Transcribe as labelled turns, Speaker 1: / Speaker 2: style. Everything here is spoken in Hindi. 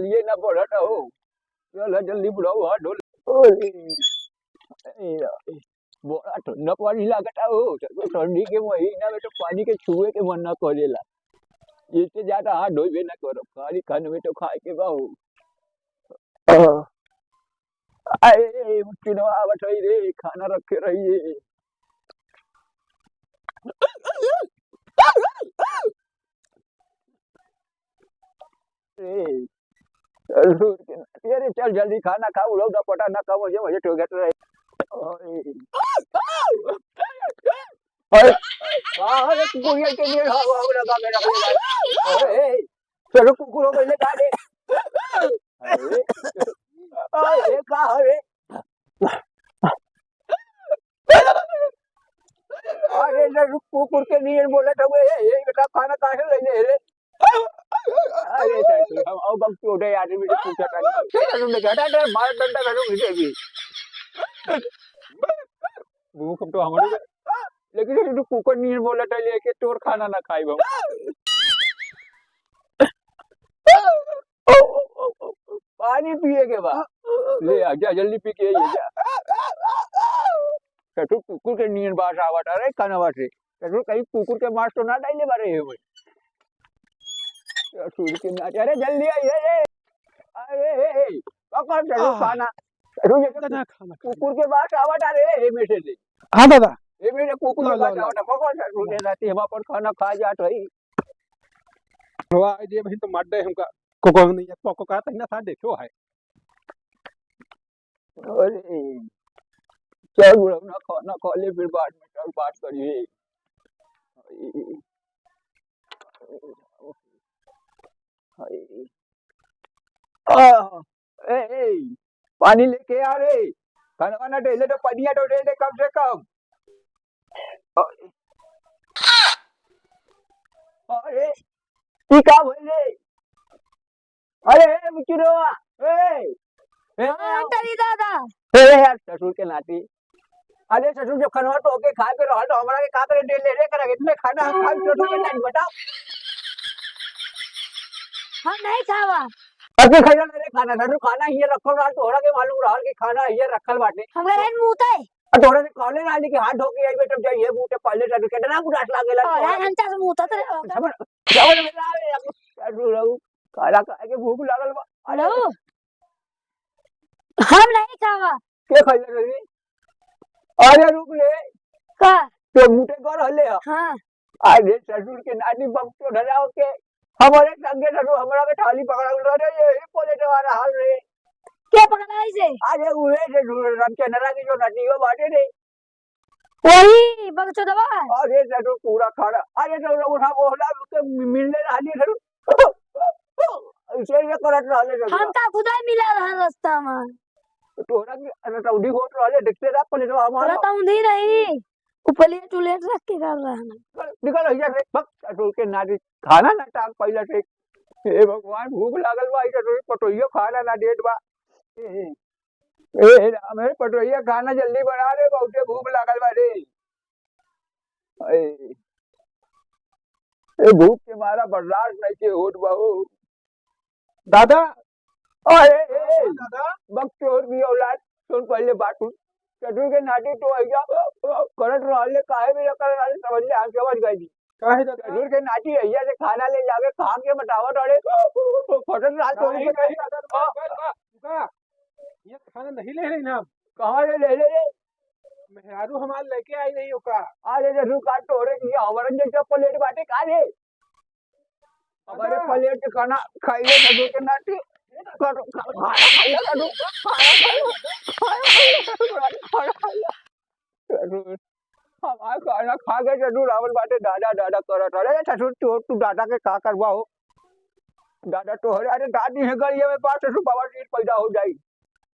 Speaker 1: चलिए ना बढ़त हो चल जल्दी बुलाओ हाथ धो ओए ए, बड़ा ठंडा पानी लागता हो तो ठंडी के महीना में तो पानी के छुए के मन ना करेला इससे ज्यादा हाथ धोबे ना करो खाली खाने में तो खाए के बाहो अरे मुझे आवत है रे खाना रखे रहिए ए, अरे चल जल्दी खाना खा उलो ना पटा ना कब मुझे ठोगत रहे ओए अरे अरे कुकुर के लिए हवा लगा मेरा अरे चलो कुकुरों को ले खा दे अरे अरे का अरे अरे ना कुकुर के लिए बोला था ये बेटा खाना कहाँ से लेने रे अरे सर हम अब बक छोटे आदमी मुझे पूछा था तुमने कहा था मार डंडा करो मुझे भी भूख तो हमारे लेकिन तू कुकर नहीं बोला था लेके तोर खाना ना खाई बम पानी पिए के बाद ले आजा जल्दी पी के ये जा तू कुकुर के नियन बात आवत अरे खाना बाटे तू कहीं कुकुर के मांस तो ना डाले बारे है सूर के ना अरे जल्दी आइए रे अरे पकड़ चलो खाना तू ये
Speaker 2: दादा खाना
Speaker 1: कुकुर के मांस आवत अरे ये में से
Speaker 2: हाँ दादा
Speaker 1: ये मेरे कुकुर के मांस आवत पकड़ तू के राती हम अपन खाना खा जात हई
Speaker 2: हुआ ये भाई तो मार दे हमका कोको नहीं है कोको का तक ना था देखो है
Speaker 1: अरे चल बुढ़ा ना खाना खा ले फिर बाद में चल बात करिए ए पानी लेके आ रे खाना वाना डेले तो पनिया तो डेले कम से कम अरे ई का बोले अरे मुचुरवा
Speaker 3: आंटरी दादा
Speaker 1: यार ससुर के नाती अरे ससुर जो खनवा तो के खा के रहा तो हमारा के का करे दे ले रे करा इतने खाना हम खा ससुर के नाती बताओ
Speaker 3: हम नहीं खावा
Speaker 1: अबे खाना रे खाना ससुर खाना ये रखल रहा तोहरा के मालूम रहा कि खाना ये रखल बाटे
Speaker 3: हमरा हेन मुते
Speaker 1: और तोहरा से कहले ना कि हाथ धो के आई बेटा जाइए मुंह पे पहले ससुर कितना बुरा लागेला
Speaker 3: और हंचा से मुता रे
Speaker 1: चावल में ला रे ससुर रहू खाना खा के भूख लागल बा
Speaker 3: हेलो हम नहीं खावा
Speaker 1: के खाइले रे अरे रुक रे
Speaker 3: का
Speaker 1: तो मुंह कर हले
Speaker 3: हां
Speaker 1: अरे ससुर के नाती बक्तो धराओ के हमारे संगे ससुर हमरा के थाली पकड़ा रे ये पोलेट वाला हाल रे
Speaker 3: क्या पकड़ा है से
Speaker 1: अरे उहे से रामचंद्रा की जो नदियो बाटे रे
Speaker 3: वही बगचो दवा
Speaker 1: अरे ससुर पूरा खाना अरे तो उठा बोला के मिलने रहली ससुर ऐसे ये करत रहले ससुर
Speaker 3: हम का खुदा मिला रहा रास्ता में
Speaker 1: तोरा की रटौडी होत रहले देखते रह पोलेट हमारा
Speaker 3: तो उंधी नहीं ऊपरले टुलेट रख के कर रहा है
Speaker 1: निकल हो जा रे बक ससुर के नाती खाना ना टाक पहले से हे भगवान भूख लागल बा इधर रोई पटोइयो खाना ना डेट बा ए राम है पटोइया खाना जल्दी बना रे बहुते भूख लागल बा रे ए भूख के मारा बर्दाश्त नहीं के होत बा हो
Speaker 2: दादा
Speaker 1: अरे
Speaker 2: दादा
Speaker 1: बकचोद की औलाद सुन पहले बात सुन ससुर के नाती तो ऐसा करत रहले काहे भी कर रहले समझ ले हम समझ गई
Speaker 2: काहे दादा
Speaker 1: ससुर के नाती ऐसा से खाना ले जाके खा के बतावत अरे फटत रात तो
Speaker 2: नहीं नहीं दादा ये खाना नहीं ले रही ना आप
Speaker 1: कहां से ले रे
Speaker 2: मेहरारू हमार लेके आई नहीं होका
Speaker 1: अरे ससुर का तोरे की हमारे जैसा प्लेट बाटे खा ले हमारे प्लेट के खाना खाइए ससुर के नाती खाना खाइए हमारा खाना खा के ससुर रावण बाटे दादा दादा करत अरे ससुर तू दादा के का करवा हो दादा तो अरे दादी है गलिए में पास ससुर बाबा सीट पैदा हो जाई